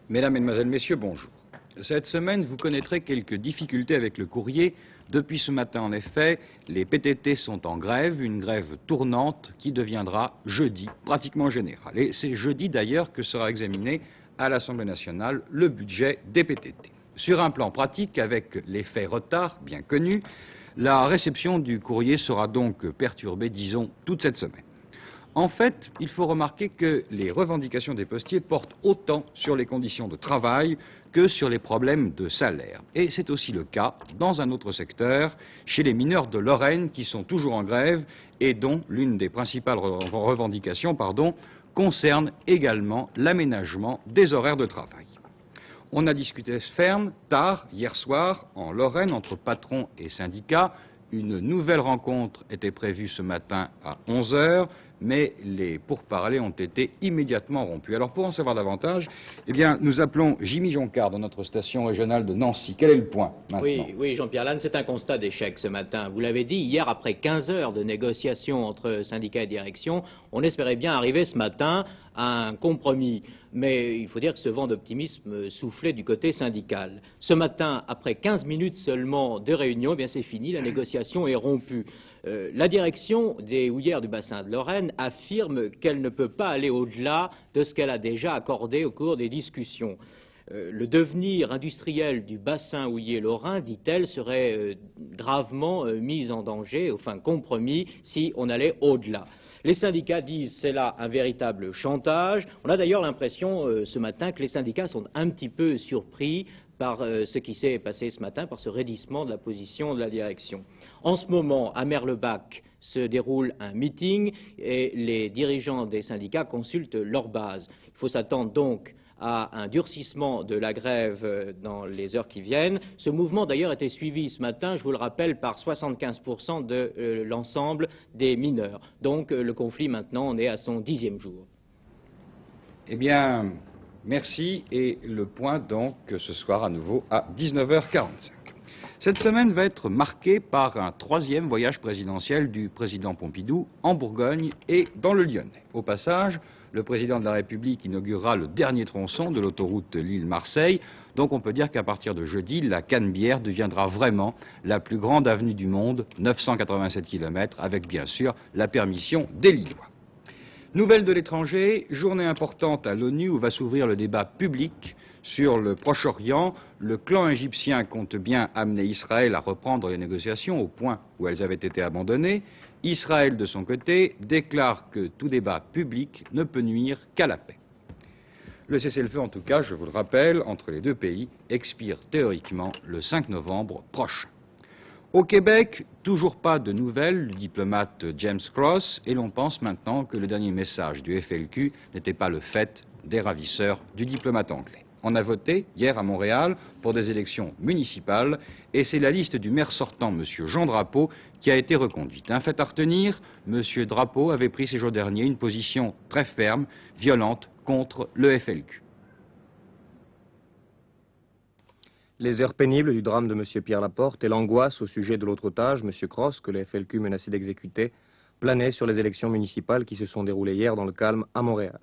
Mesdames, Mesdemoiselles, Messieurs, bonjour. Cette semaine, vous connaîtrez quelques difficultés avec le courrier. Depuis ce matin, en effet, les PTT sont en grève, une grève tournante qui deviendra jeudi, pratiquement générale. Et c'est jeudi d'ailleurs que sera examiné à l'Assemblée nationale le budget des PTT. Sur un plan pratique, avec l'effet retard bien connu, la réception du courrier sera donc perturbée, disons, toute cette semaine. En fait, il faut remarquer que les revendications des postiers portent autant sur les conditions de travail que sur les problèmes de salaire. Et c'est aussi le cas dans un autre secteur, chez les mineurs de Lorraine qui sont toujours en grève et dont l'une des principales revendications concerne également l'aménagement des horaires de travail. On a discuté ferme, tard, hier soir, en Lorraine, entre patrons et syndicats. Une nouvelle rencontre était prévue ce matin à 11 h, mais les pourparlers ont été immédiatement rompus. Alors pour en savoir davantage, nous appelons Jimmy Joncard de notre station régionale de Nancy. Quel est le point maintenant? Oui, Jean-Pierre Lannes, c'est un constat d'échec ce matin. Vous l'avez dit, hier, après 15 heures de négociations entre syndicats et direction, on espérait bien arriver ce matin à un compromis. Mais il faut dire que ce vent d'optimisme soufflait du côté syndical. Ce matin, après 15 minutes seulement de réunion, c'est fini, la négociation est rompue. La direction des houillères du bassin de Lorraine affirme qu'elle ne peut pas aller au-delà de ce qu'elle a déjà accordé au cours des discussions. Le devenir industriel du bassin houiller lorrain, dit-elle, serait gravement mis en danger, enfin compromis, si on allait au-delà. Les syndicats disent c'est là un véritable chantage. On a d'ailleurs l'impression ce matin que les syndicats sont un petit peu surpris par ce qui s'est passé ce matin, par ce raidissement de la position de la direction. En ce moment, à Merlebach, se déroule un meeting et les dirigeants des syndicats consultent leur base. Il faut s'attendre donc à un durcissement de la grève dans les heures qui viennent. Ce mouvement d'ailleurs était suivi ce matin, je vous le rappelle, par 75% de l'ensemble des mineurs. Donc le conflit maintenant en est à son 10e jour. Eh bien, merci. Et le point donc ce soir à nouveau à 19 h 45. Cette semaine va être marquée par un 3e voyage présidentiel du président Pompidou en Bourgogne et dans le Lyonnais. Au passage, le président de la République inaugurera le dernier tronçon de l'autoroute Lille-Marseille. Donc on peut dire qu'à partir de jeudi, la Canebière deviendra vraiment la plus grande avenue du monde, 987 km, avec bien sûr la permission des Lillois. Nouvelle de l'étranger, journée importante à l'ONU où va s'ouvrir le débat public sur le Proche-Orient. Le clan égyptien compte bien amener Israël à reprendre les négociations au point où elles avaient été abandonnées. Israël, de son côté, déclare que tout débat public ne peut nuire qu'à la paix. Le cessez-le-feu, en tout cas, je vous le rappelle, entre les deux pays, expire théoriquement le 5 novembre prochain. Au Québec, toujours pas de nouvelles du diplomate James Cross, et l'on pense maintenant que le dernier message du FLQ n'était pas le fait des ravisseurs du diplomate anglais. On a voté hier à Montréal pour des élections municipales et c'est la liste du maire sortant, M. Jean Drapeau, qui a été reconduite. Un fait à retenir, M. Drapeau avait pris ces jours derniers une position très ferme, violente, contre le FLQ. Les heures pénibles du drame de M. Pierre Laporte et l'angoisse au sujet de l'autre otage, M. Cross, que le FLQ menaçait d'exécuter, planaient sur les élections municipales qui se sont déroulées hier dans le calme à Montréal.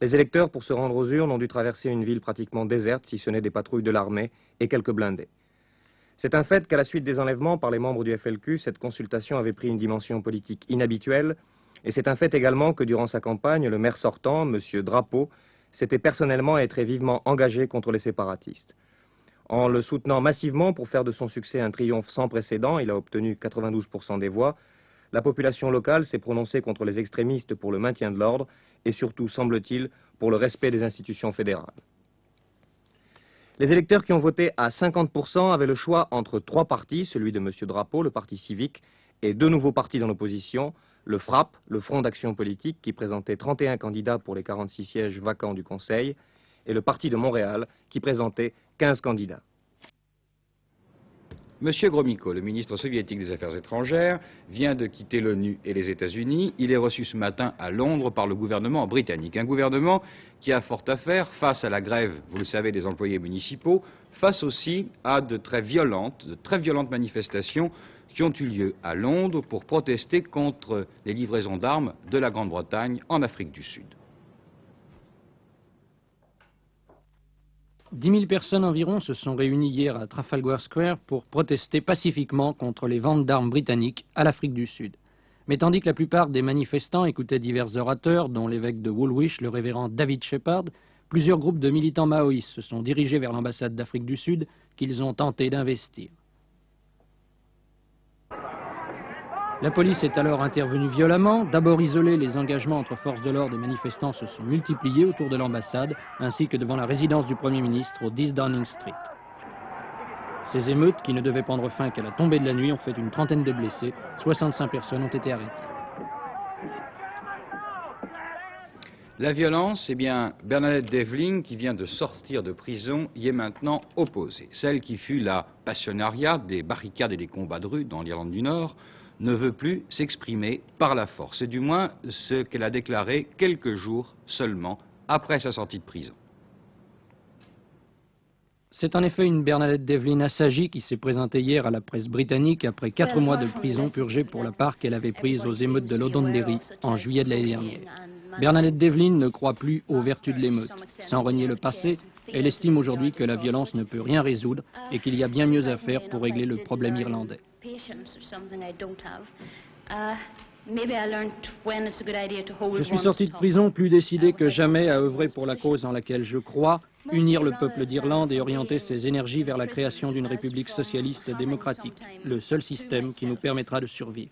Les électeurs, pour se rendre aux urnes, ont dû traverser une ville pratiquement déserte, si ce n'est des patrouilles de l'armée et quelques blindés. C'est un fait qu'à la suite des enlèvements par les membres du FLQ, cette consultation avait pris une dimension politique inhabituelle, et c'est un fait également que durant sa campagne, le maire sortant, M. Drapeau, s'était personnellement et très vivement engagé contre les séparatistes. En le soutenant massivement pour faire de son succès un triomphe sans précédent, il a obtenu 92% des voix, la population locale s'est prononcée contre les extrémistes pour le maintien de l'ordre et surtout, semble-t-il, pour le respect des institutions fédérales. Les électeurs qui ont voté à 50% avaient le choix entre 3 partis, celui de M. Drapeau, le Parti civique, et 2 nouveaux partis dans l'opposition, le FRAP, le Front d'action politique, qui présentait 31 candidats pour les 46 sièges vacants du Conseil, et le Parti de Montréal, qui présentait 15 candidats. M. Gromyko, le ministre soviétique des Affaires étrangères, vient de quitter l'ONU et les États-Unis. Il est reçu ce matin à Londres par le gouvernement britannique. Un gouvernement qui a fort à faire face à la grève, vous le savez, des employés municipaux, face aussi à de très violentes manifestations qui ont eu lieu à Londres pour protester contre les livraisons d'armes de la Grande-Bretagne en Afrique du Sud. 10 000 personnes environ se sont réunies hier à Trafalgar Square pour protester pacifiquement contre les ventes d'armes britanniques à l'Afrique du Sud. Mais tandis que la plupart des manifestants écoutaient divers orateurs, dont l'évêque de Woolwich, le révérend David Shepherd, plusieurs groupes de militants maoïstes se sont dirigés vers l'ambassade d'Afrique du Sud qu'ils ont tenté d'investir. La police est alors intervenue violemment. D'abord isolée, les engagements entre forces de l'ordre et manifestants se sont multipliés autour de l'ambassade, ainsi que devant la résidence du Premier ministre au 10 Downing Street. Ces émeutes, qui ne devaient prendre fin qu'à la tombée de la nuit, ont fait une trentaine de blessés. 65 personnes ont été arrêtées. La violence, eh bien, Bernadette Devlin, qui vient de sortir de prison, y est maintenant opposée. Celle qui fut la passionnariat des barricades et des combats de rue dans l'Irlande du Nord ne veut plus s'exprimer par la force. C'est du moins ce qu'elle a déclaré quelques jours seulement après sa sortie de prison. C'est en effet une Bernadette Devlin assagie qui s'est présentée hier à la presse britannique après 4 mois de prison purgée pour la part qu'elle avait prise aux émeutes de Londonderry en juillet de l'année dernière. Bernadette Devlin ne croit plus aux vertus de l'émeute. Sans renier le passé, elle estime aujourd'hui que la violence ne peut rien résoudre et qu'il y a bien mieux à faire pour régler le problème irlandais. Je suis sorti de prison plus décidé que jamais à œuvrer pour la cause en laquelle je crois, unir le peuple d'Irlande et orienter ses énergies vers la création d'une république socialiste et démocratique, le seul système qui nous permettra de survivre.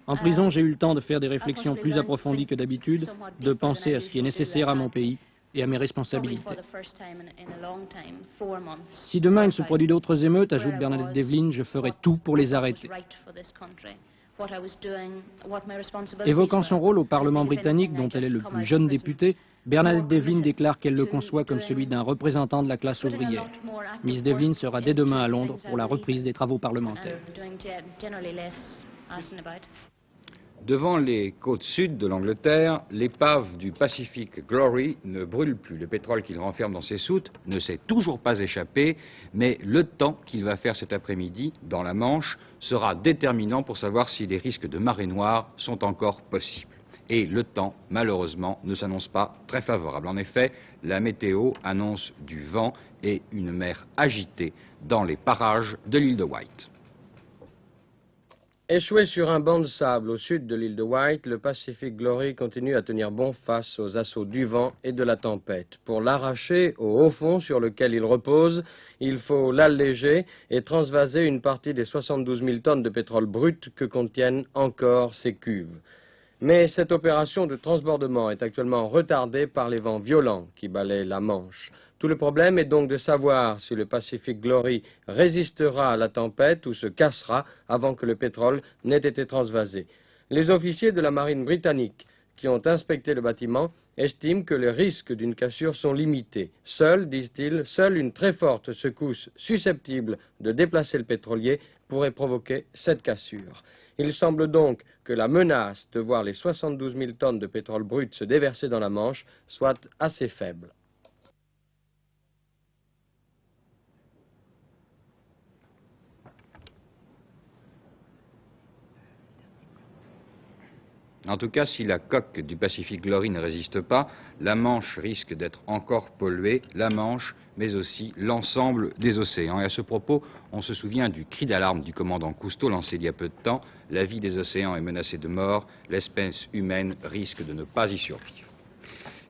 En prison, j'ai eu le temps de faire des réflexions plus approfondies que d'habitude, de penser à ce qui est nécessaire à mon pays et à mes responsabilités. Si demain il se produit d'autres émeutes, ajoute Bernadette Devlin, je ferai tout pour les arrêter. Évoquant son rôle au Parlement britannique, dont elle est le plus jeune député, Bernadette Devlin déclare qu'elle le conçoit comme celui d'un représentant de la classe ouvrière. Miss Devlin sera dès demain à Londres pour la reprise des travaux parlementaires. Devant les côtes sud de l'Angleterre, l'épave du Pacific Glory ne brûle plus. Le pétrole qu'il renferme dans ses soutes ne s'est toujours pas échappé, mais le temps qu'il va faire cet après-midi dans la Manche sera déterminant pour savoir si les risques de marée noire sont encore possibles. Et le temps, malheureusement, ne s'annonce pas très favorable. En effet, la météo annonce du vent et une mer agitée dans les parages de l'île de Wight. Échoué sur un banc de sable au sud de l'île de Wight, le Pacific Glory continue à tenir bon face aux assauts du vent et de la tempête. Pour l'arracher au haut fond sur lequel il repose, il faut l'alléger et transvaser une partie des 72 000 tonnes de pétrole brut que contiennent encore ces cuves. Mais cette opération de transbordement est actuellement retardée par les vents violents qui balaient la Manche. Tout le problème est donc de savoir si le Pacific Glory résistera à la tempête ou se cassera avant que le pétrole n'ait été transvasé. Les officiers de la marine britannique qui ont inspecté le bâtiment estiment que les risques d'une cassure sont limités. Seule, disent-ils, seule une très forte secousse susceptible de déplacer le pétrolier pourrait provoquer cette cassure. Il semble donc que la menace de voir les 72 000 tonnes de pétrole brut se déverser dans la Manche soit assez faible. En tout cas, si la coque du Pacific Glory ne résiste pas, la Manche risque d'être encore polluée, la Manche, mais aussi l'ensemble des océans. Et à ce propos, on se souvient du cri d'alarme du commandant Cousteau lancé il y a peu de temps. La vie des océans est menacée de mort, l'espèce humaine risque de ne pas y survivre.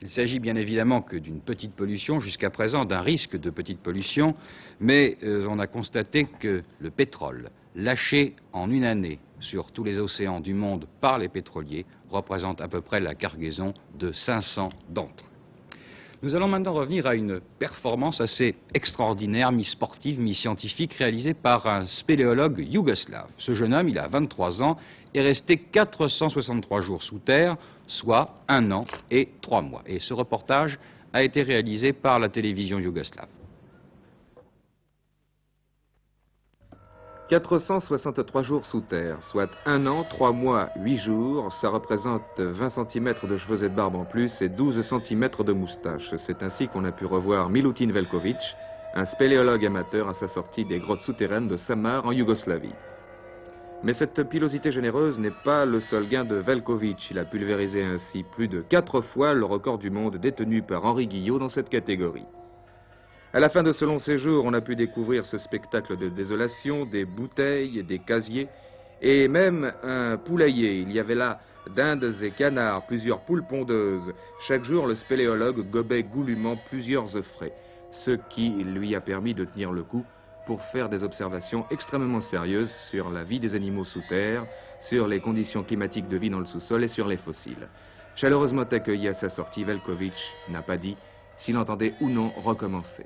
Il s'agit bien évidemment que d'une petite pollution, jusqu'à présent d'un risque de petite pollution, mais on a constaté que le pétrole, lâché en une année sur tous les océans du monde par les pétroliers, représente à peu près la cargaison de 500 d'entre eux. Nous allons maintenant revenir à une performance assez extraordinaire, mi-sportive, mi-scientifique, réalisée par un spéléologue yougoslave. Ce jeune homme, il a 23 ans, est resté 463 jours sous terre, soit 1 an et 3 mois. Et ce reportage a été réalisé par la télévision yougoslave. 463 jours sous terre, soit 1 an, 3 mois, 8 jours, ça représente 20 cm de cheveux et de barbe en plus et 12 cm de moustache. C'est ainsi qu'on a pu revoir Milutin Velkovic, un spéléologue amateur à sa sortie des grottes souterraines de Samar en Yougoslavie. Mais cette pilosité généreuse n'est pas le seul gain de Velkovic. Il a pulvérisé ainsi plus de 4 fois le record du monde détenu par Henri Guillot dans cette catégorie. À la fin de ce long séjour, on a pu découvrir ce spectacle de désolation, des bouteilles, des casiers et même un poulailler. Il y avait là dindes et canards, plusieurs poules pondeuses. Chaque jour, le spéléologue gobait goulûment plusieurs œufs frais, ce qui lui a permis de tenir le coup pour faire des observations extrêmement sérieuses sur la vie des animaux sous terre, sur les conditions climatiques de vie dans le sous-sol et sur les fossiles. Chaleureusement accueilli à sa sortie, Velkovitch n'a pas dit s'il entendait ou non recommencer.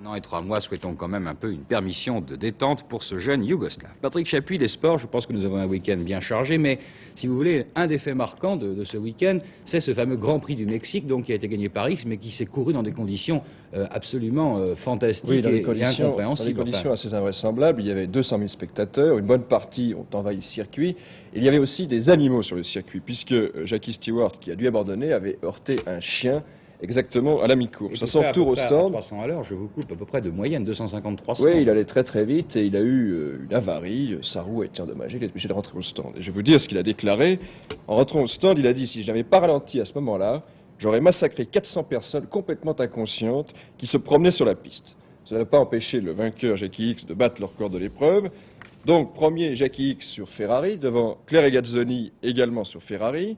1 an et 3 mois, souhaitons quand même un peu une permission de détente pour ce jeune Yougoslave. Patrick Chapuis, les sports, je pense que nous avons un week-end bien chargé, mais si vous voulez, un des faits marquants de ce week-end, c'est ce fameux Grand Prix du Mexique, donc qui a été gagné par X, mais qui s'est couru dans des conditions absolument fantastiques et incompréhensibles. Dans des conditions assez invraisemblables. Il y avait 200 000 spectateurs, une bonne partie ont envahi le circuit. Et il y avait aussi des animaux sur le circuit, puisque Jackie Stewart, qui a dû abandonner, avait heurté un chien exactement à la mi-course. À son retour au stand, 300 à l'heure, je vous coupe, à peu près de moyenne, 250-300. Oui, il allait très très vite et il a eu une avarie, sa roue a été endommagée, il est obligé de rentrer au stand. Et je vais vous dire ce qu'il a déclaré. En rentrant au stand, il a dit: si je n'avais pas ralenti à ce moment-là, j'aurais massacré 400 personnes complètement inconscientes qui se promenaient sur la piste. Ça n'a pas empêché le vainqueur Jackie X de battre le record de l'épreuve. Donc, premier Jackie X sur Ferrari, devant Claire Regazzoni également sur Ferrari.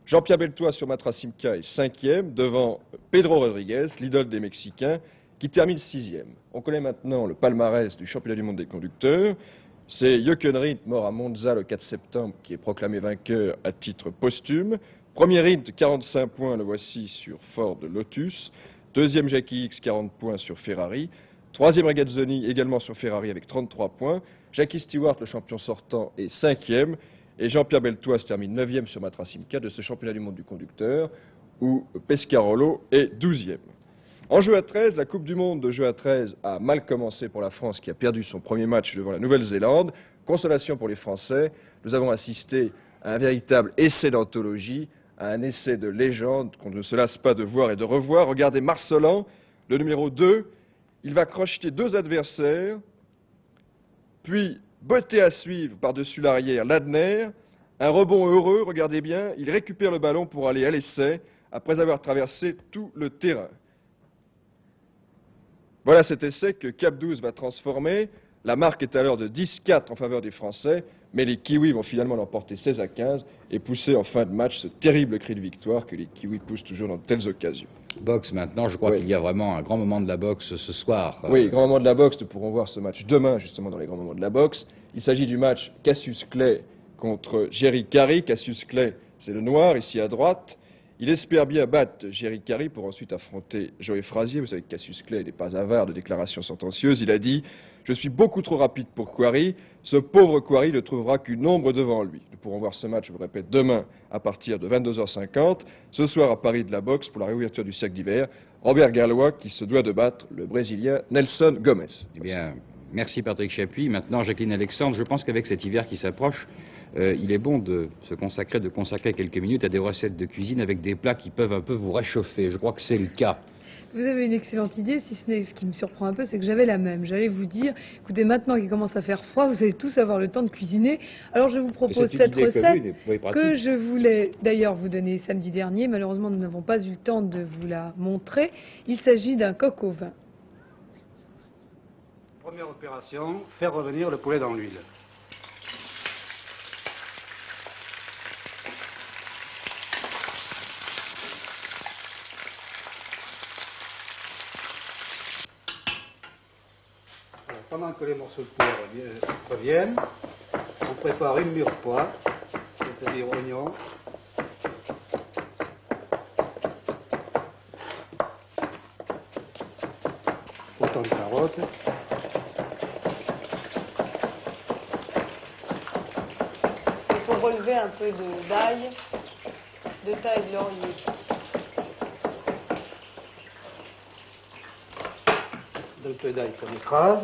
Jean-Pierre Beltois sur Matra Simca est 5e, devant Pedro Rodriguez, l'idole des Mexicains, qui termine 6e. On connaît maintenant le palmarès du championnat du monde des conducteurs. C'est Jochen Rindt, mort à Monza le 4 septembre, qui est proclamé vainqueur à titre posthume. Premier Rindt, 45 points, le voici sur Ford Lotus. Deuxième Jackie X, 40 points sur Ferrari. Troisième Regazzoni, également sur Ferrari avec 33 points. Jackie Stewart, le champion sortant, est 5e. Et Jean-Pierre Beltois termine 9e sur Matra Simca de ce championnat du monde du conducteur, où Pescarolo est 12e. En jeu à 13, la Coupe du monde de jeu à 13 a mal commencé pour la France, qui a perdu son premier match devant la Nouvelle-Zélande. Consolation pour les Français, nous avons assisté à un véritable essai d'anthologie, à un essai de légende qu'on ne se lasse pas de voir et de revoir. Regardez Marcelin, le numéro 2, il va crocheter 2 adversaires, puis botté à suivre par-dessus l'arrière Ladner, un rebond heureux, regardez bien, il récupère le ballon pour aller à l'essai après avoir traversé tout le terrain. Voilà cet essai que Cap 12 va transformer. La marque est alors de 10-4 en faveur des Français, mais les Kiwis vont finalement l'emporter 16-15 et pousser en fin de match ce terrible cri de victoire que les Kiwis poussent toujours dans de telles occasions. Boxe maintenant, je crois qu'il y a vraiment un grand moment de la boxe ce soir. Oui, grand moment de la boxe, nous pourrons voir ce match demain justement dans les grands moments de la boxe. Il s'agit du match Cassius Clay contre Jerry Carey. Cassius Clay, c'est le noir, ici à droite. Il espère bien battre Jerry Carey pour ensuite affronter Joey Frazier. Vous savez que Cassius Clay n'est pas avare de déclarations sentencieuses. Il a dit: je suis beaucoup trop rapide pour Quarry. Ce pauvre Quarry ne trouvera qu'une ombre devant lui. Nous pourrons voir ce match, je vous répète, demain à partir de 22h50. Ce soir à Paris de la boxe pour la réouverture du cercle d'hiver. Robert Gallois qui se doit de battre le Brésilien Nelson Gomez. Eh bien, merci Patrick Chapuis. Maintenant, Jacqueline Alexandre, je pense qu'avec cet hiver qui s'approche, il est bon de consacrer quelques minutes à des recettes de cuisine avec des plats qui peuvent un peu vous réchauffer. Je crois que c'est le cas. Vous avez une excellente idée, si ce n'est ce qui me surprend un peu, c'est que j'avais la même. J'allais vous dire, écoutez, maintenant qu'il commence à faire froid, vous allez tous avoir le temps de cuisiner. Alors je vous propose cette recette que je voulais d'ailleurs vous donner samedi dernier. Malheureusement, nous n'avons pas eu le temps de vous la montrer. Il s'agit d'un coq au vin. Première opération, faire revenir le poulet dans l'huile. Pendant que les morceaux de poulet reviennent, on prépare une mirepoix, c'est-à-dire oignons, autant de carottes, Il faut relever un peu d'ail, de thym et de laurier. d'un peu d'ail qu'on écrase.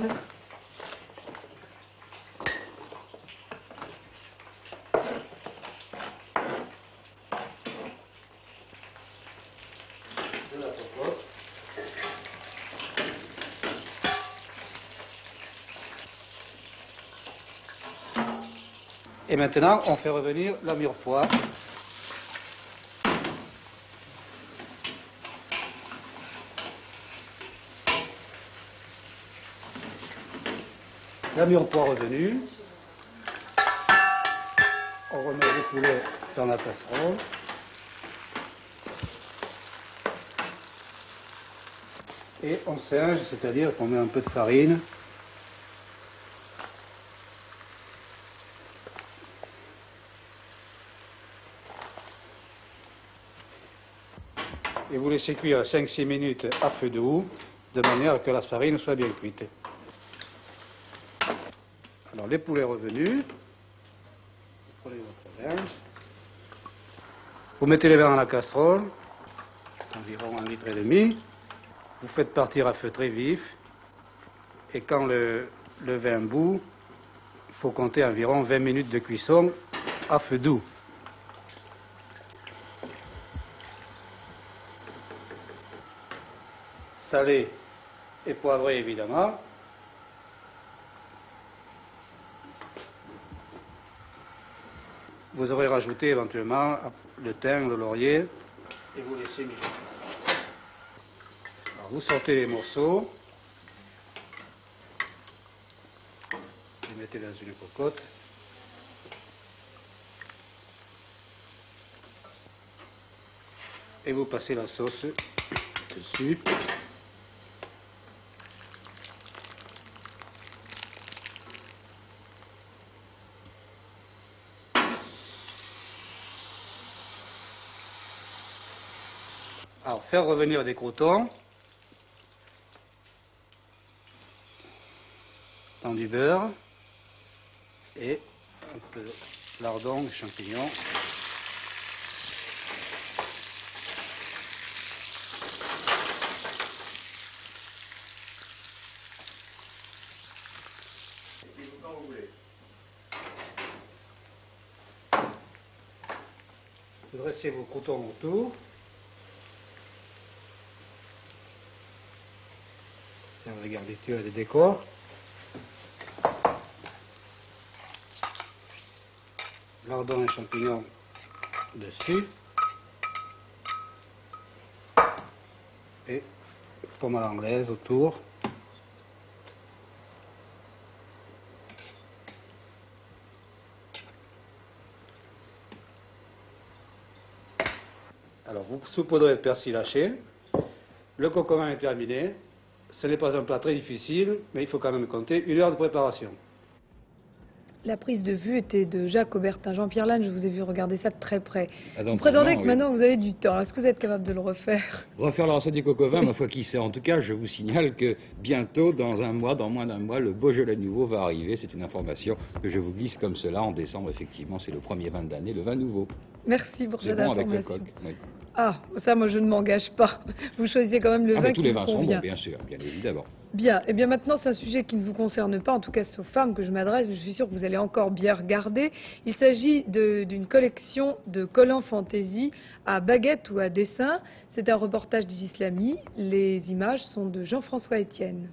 De la popote. Et maintenant, on fait revenir la mirepoix. La mirepoix revenue. On remet le poulet dans la casserole. Et on singe, c'est-à-dire qu'on met un peu de farine. Et vous laissez cuire 5-6 minutes à feu doux, de manière que la farine soit bien cuite. Alors les poulets revenus, vous prenez votre linge, vous mettez les verres dans la casserole, environ 1,5 litre, vous faites partir à feu très vif, et quand le vin bout, il faut compter environ 20 minutes de cuisson à feu doux. Salé et poivré évidemment. Vous aurez rajouté éventuellement le thym, le laurier et vous laissez mijoter. Alors vous sortez les morceaux, les mettez dans une cocotte. Et vous passez la sauce dessus. Alors, faire revenir des croûtons dans du beurre et un peu de lardon et champignons. Vous dressez vos croûtons autour. Servez les garnitures et les décors. Lardon et champignons dessus. Et pomme à l'anglaise autour. Alors vous saupoudrez le persil haché. Le coco est terminé. Ce n'est pas un plat très difficile, mais il faut quand même compter 1 heure de préparation. La prise de vue était de Jacques Aubertin. Jean-Pierre Lannes, je vous ai vu regarder ça de très près. Vous prétendez que maintenant vous avez du temps. Est-ce que vous êtes capable de le refaire? Refaire la recette du coq au vin, ma foi qui sait. En tout cas, je vous signale que bientôt, dans un mois, dans moins d'un mois, le Beaujolais nouveau va arriver. C'est une information que je vous glisse comme cela. En décembre, effectivement, c'est le premier vin de l'année, le vin nouveau. Merci pour cette bon avec le information. coq. Oui. Ah, ça, moi, je ne m'engage pas. Vous choisissez quand même le vin tous qui les vous vins sont convient. bons, bien sûr, bien évidemment. Bien, et bien maintenant c'est un sujet qui ne vous concerne pas, en tout cas c'est aux femmes que je m'adresse, mais je suis sûre que vous allez encore bien regarder. Il s'agit d'une collection de collants fantaisie à baguette ou à dessin. C'est un reportage d'Islami. Les images sont de Jean-François Etienne.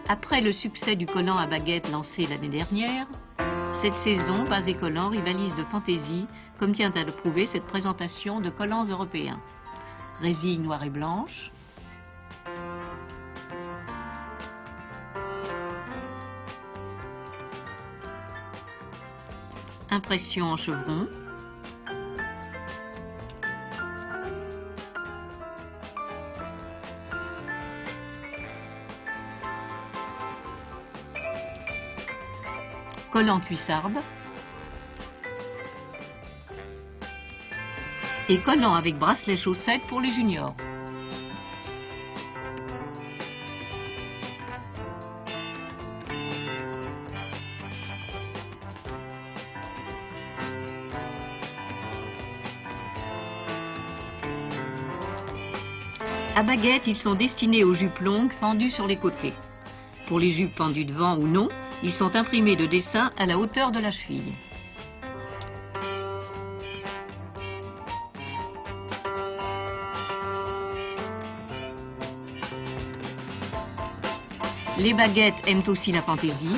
Après le succès du collant à baguette lancé l'année dernière, cette saison, Baz et Collant rivalisent de fantaisie, comme tient à le prouver cette présentation de collants européens. Résille noire et blanche, impression en chevron, collant cuissarde et collant avec bracelet chaussette pour les juniors. À baguette, ils sont destinés aux jupes longues fendues sur les côtés. Pour les jupes pendues devant ou non, ils sont imprimés de dessin à la hauteur de la cheville. Les baguettes aiment aussi la fantaisie.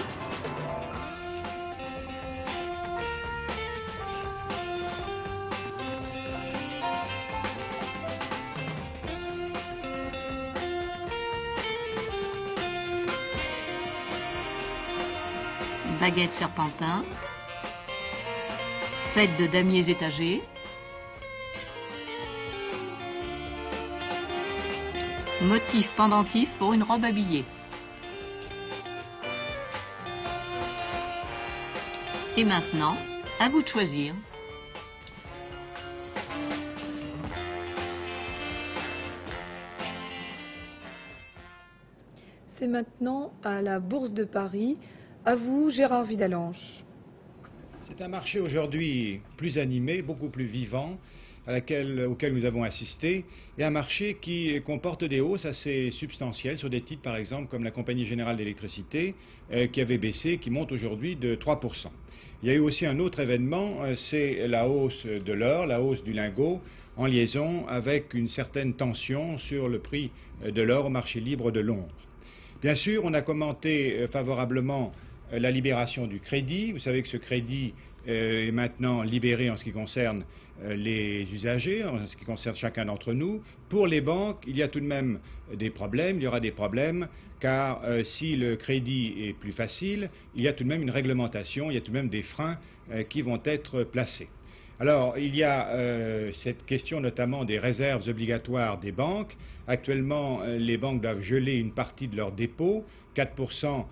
baguette serpentin, fête de damiers étagés, motif pendentif pour une robe habillée. Et maintenant, à vous de choisir. C'est maintenant à la Bourse de Paris. À vous, Gérard Vidalanche. C'est un marché aujourd'hui plus animé, beaucoup plus vivant, auquel nous avons assisté, et un marché qui comporte des hausses assez substantielles sur des titres, par exemple, comme la Compagnie Générale d'Électricité, qui avait baissé, qui monte aujourd'hui de 3%. Il y a eu aussi un autre événement, c'est la hausse de l'or, la hausse du lingot, en liaison avec une certaine tension sur le prix de l'or au marché libre de Londres. Bien sûr, on a commenté favorablement la libération du crédit. Vous savez que ce crédit est maintenant libéré en ce qui concerne les usagers, en ce qui concerne chacun d'entre nous. Pour les banques, il y a tout de même des problèmes, il y aura des problèmes, car si le crédit est plus facile, il y a tout de même une réglementation, il y a tout de même des freins qui vont être placés. Alors, il y a cette question notamment des réserves obligatoires des banques. Actuellement, les banques doivent geler une partie de leurs dépôts, 4%,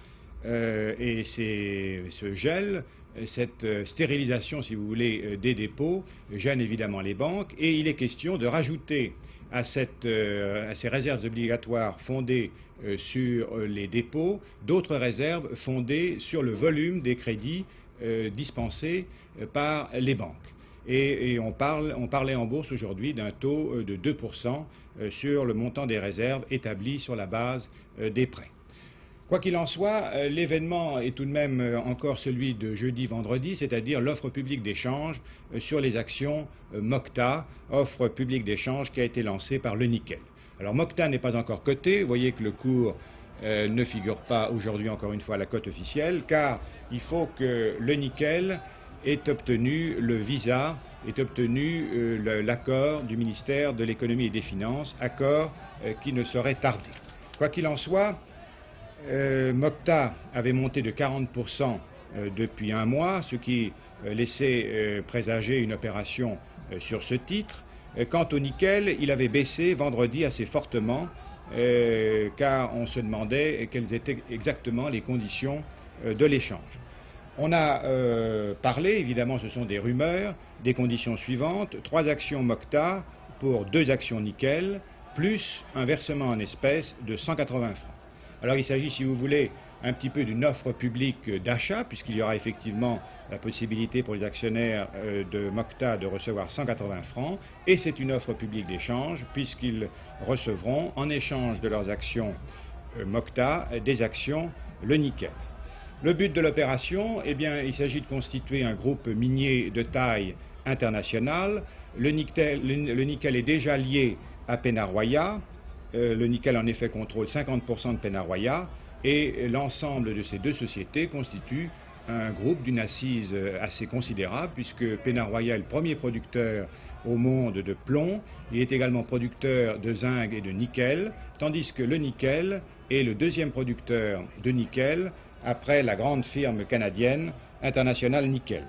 et ce gel, cette stérilisation, si vous voulez, des dépôts, gêne évidemment les banques. Et il est question de rajouter à ces réserves obligatoires fondées sur les dépôts, d'autres réserves fondées sur le volume des crédits dispensés par les banques. Et on parlait en bourse aujourd'hui d'un taux de 2% sur le montant des réserves établi sur la base des prêts. Quoi qu'il en soit, l'événement est tout de même encore celui de jeudi-vendredi, c'est-à-dire l'offre publique d'échange sur les actions Mocta, offre publique d'échange qui a été lancée par le nickel. Alors Mocta n'est pas encore coté, vous voyez que le cours ne figure pas aujourd'hui encore une fois à la cote officielle, car il faut que le nickel ait obtenu le visa, ait obtenu l'accord du ministère de l'économie et des finances, accord qui ne saurait tarder. Quoi qu'il en soit, Mocta avait monté de 40% depuis un mois, ce qui laissait présager une opération sur ce titre. Quant au nickel, il avait baissé vendredi assez fortement, car on se demandait quelles étaient exactement les conditions de l'échange. On a parlé, évidemment ce sont des rumeurs, des conditions suivantes, 3 actions Mocta pour 2 actions nickel, plus un versement en espèces de 180 francs. Alors il s'agit, si vous voulez, un petit peu d'une offre publique d'achat, puisqu'il y aura effectivement la possibilité pour les actionnaires de Mocta de recevoir 180 francs, et c'est une offre publique d'échange, puisqu'ils recevront, en échange de leurs actions Mocta, des actions le nickel. Le but de l'opération, eh bien, il s'agit de constituer un groupe minier de taille internationale. Le nickel est déjà lié à Peñarroya. Le nickel, en effet, contrôle 50% de Peñarroya, et l'ensemble de ces deux sociétés constitue un groupe d'une assise assez considérable, puisque Peñarroya est le premier producteur au monde de plomb. Il est également producteur de zinc et de nickel, tandis que le nickel est le deuxième producteur de nickel après la grande firme canadienne International Nickel.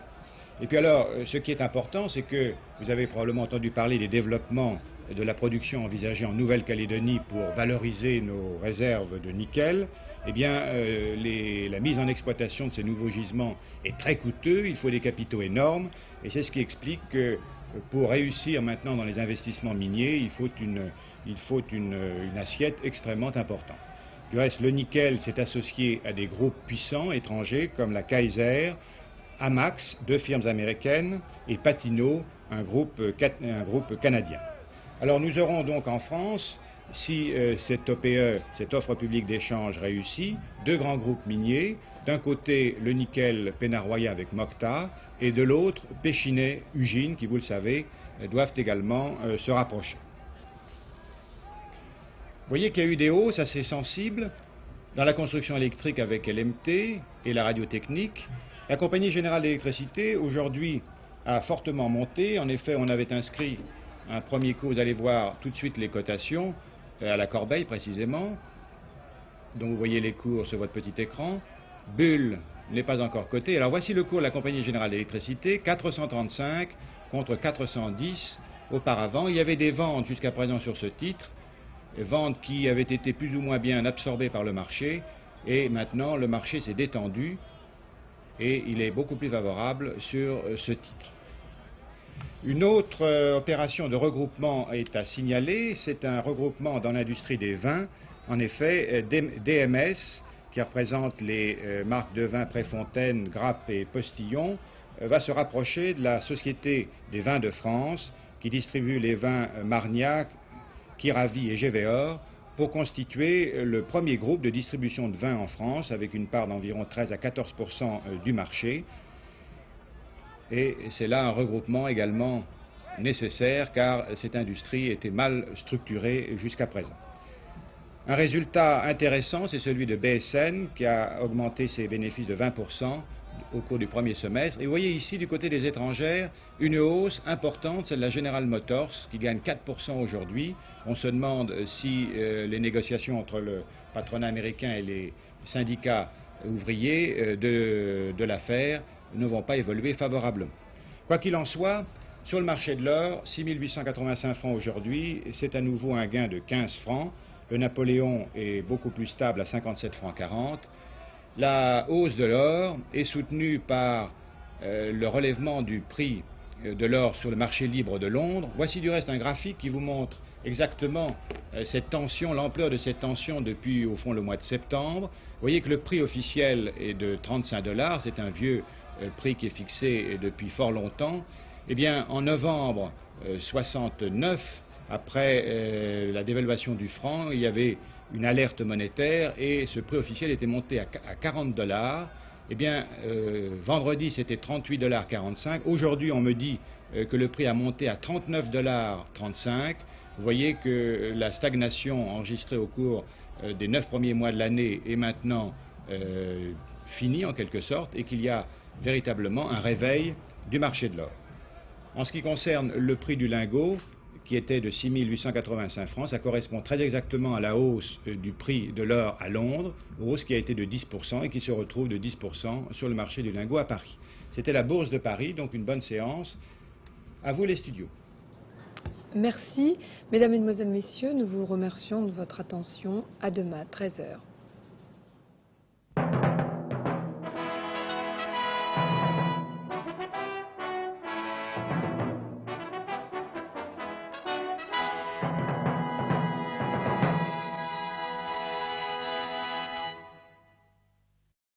Et puis alors, ce qui est important, c'est que vous avez probablement entendu parler des développements de la production envisagée en Nouvelle-Calédonie pour valoriser nos réserves de nickel. Eh bien, la mise en exploitation de ces nouveaux gisements est très coûteux, il faut des capitaux énormes, et c'est ce qui explique que pour réussir maintenant dans les investissements miniers, il faut une assiette extrêmement importante. Du reste, le nickel s'est associé à des groupes puissants étrangers comme la Kaiser, Amax, 2 firmes américaines, et Patino, un groupe canadien. Alors nous aurons donc en France, si cette OPE, cette offre publique d'échange réussit, 2 grands groupes miniers, d'un côté le nickel Peñarroya avec Mocta, et de l'autre Pechiney, Ugine, qui vous le savez, doivent également se rapprocher. Vous voyez qu'il y a eu des hausses assez sensibles dans la construction électrique avec LMT et la radiotechnique. La Compagnie Générale d'Électricité, aujourd'hui, a fortement monté. En effet, on avait inscrit un premier coup, vous allez voir tout de suite les cotations, à la Corbeille précisément. Donc vous voyez les cours sur votre petit écran. Bull n'est pas encore coté. Alors voici le cours de la Compagnie Générale d'Électricité, 435 contre 410 auparavant. Il y avait des ventes jusqu'à présent sur ce titre, ventes qui avaient été plus ou moins bien absorbées par le marché, et maintenant le marché s'est détendu et il est beaucoup plus favorable sur ce titre. Une autre opération de regroupement est à signaler, c'est un regroupement dans l'industrie des vins. En effet, DMS, qui représente les marques de vins Préfontaine, Grappe et Postillon, va se rapprocher de la Société des vins de France, qui distribue les vins Marniac, Kiravi et Gévéor, pour constituer le premier groupe de distribution de vins en France, avec une part d'environ 13 à 14% du marché. Et c'est là un regroupement également nécessaire, car cette industrie était mal structurée jusqu'à présent. Un résultat intéressant, c'est celui de BSN, qui a augmenté ses bénéfices de 20% au cours du premier semestre. Et vous voyez ici, du côté des étrangères, une hausse importante, celle de la General Motors, qui gagne 4% aujourd'hui. On se demande si les négociations entre le patronat américain et les syndicats ouvriers de l'affaire ne vont pas évoluer favorablement. Quoi qu'il en soit, sur le marché de l'or, 6 885 francs aujourd'hui, c'est à nouveau un gain de 15 francs. Le Napoléon est beaucoup plus stable à 57 francs 40. La hausse de l'or est soutenue par le relèvement du prix de l'or sur le marché libre de Londres. Voici du reste un graphique qui vous montre exactement cette tension, l'ampleur de cette tension depuis au fond le mois de septembre. Vous voyez que le prix officiel est de 35 $, c'est un vieux prix qui est fixé depuis fort longtemps. Eh bien, en novembre 69, après la dévaluation du franc, il y avait une alerte monétaire et ce prix officiel était monté à 40 $. Eh bien, vendredi, c'était 38,45 $. Aujourd'hui, on me dit que le prix a monté à 39,35 $. Vous voyez que la stagnation enregistrée au cours des 9 premiers mois de l'année est maintenant finie en quelque sorte et qu'il y a véritablement un réveil du marché de l'or. En ce qui concerne le prix du lingot, qui était de 6 885 francs, ça correspond très exactement à la hausse du prix de l'or à Londres, hausse qui a été de 10% et qui se retrouve de 10% sur le marché du lingot à Paris. C'était la Bourse de Paris, donc une bonne séance. À vous les studios. Merci. Mesdames, Mesdemoiselles, Messieurs, nous vous remercions de votre attention. À demain, 13 h.